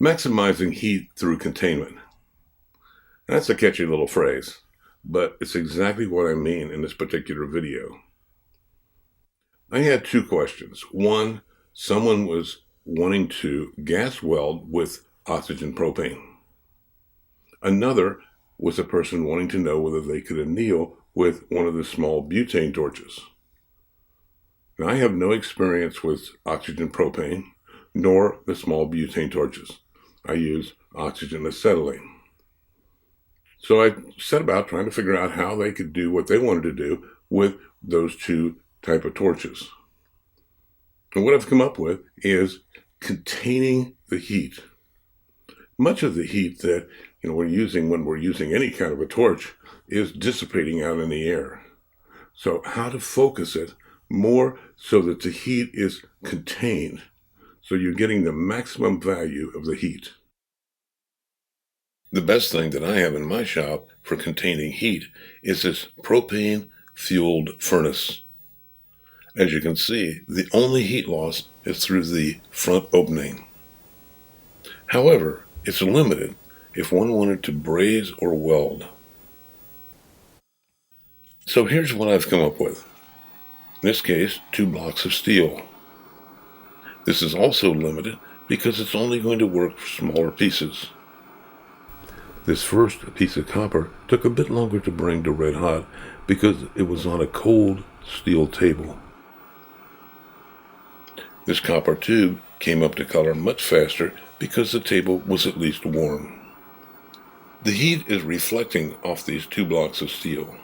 Maximizing heat through containment. That's a catchy little phrase, but it's exactly what I mean in this particular video. I had two questions. One, someone was wanting to gas weld with oxygen propane. Another was a person wanting to know whether they could anneal with one of the small butane torches. Now, I have no experience with oxygen propane, nor the small butane torches. I use oxygen acetylene. So I set about trying to figure out how they could do what they wanted to do with those two type of torches. And what I've come up with is containing the heat. Much of the heat that we're using when we're using any kind of a torch is dissipating out in the air. So how to focus it more so that the heat is contained, so you're getting the maximum value of the heat. The best thing that I have in my shop for containing heat is this propane-fueled furnace. As you can see, the only heat loss is through the front opening. However, it's limited if one wanted to braze or weld. So here's what I've come up with. In this case, 2 blocks of steel. This is also limited because it's only going to work for smaller pieces. This first piece of copper took a bit longer to bring to red hot because it was on a cold steel table. This copper tube came up to color much faster because the table was at least warm. The heat is reflecting off these 2 blocks of steel,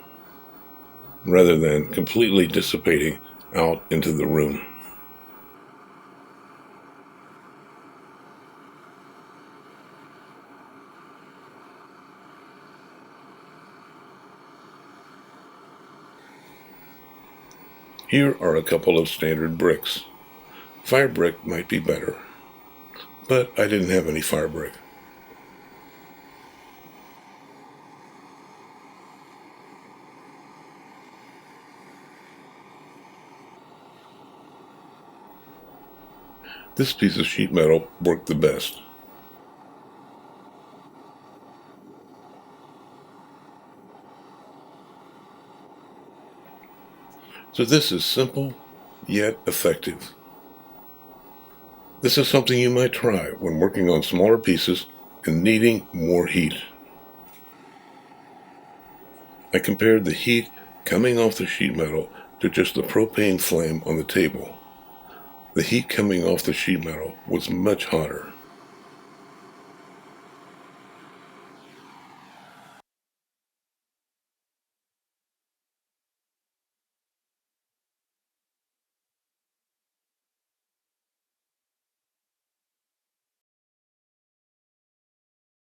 rather than completely dissipating out into the room. Here are a couple of standard bricks. Fire brick might be better, but I didn't have any fire brick. This piece of sheet metal worked the best. So this is simple, yet effective. This is something you might try when working on smaller pieces and needing more heat. I compared the heat coming off the sheet metal to just the propane flame on the table. The heat coming off the sheet metal was much hotter.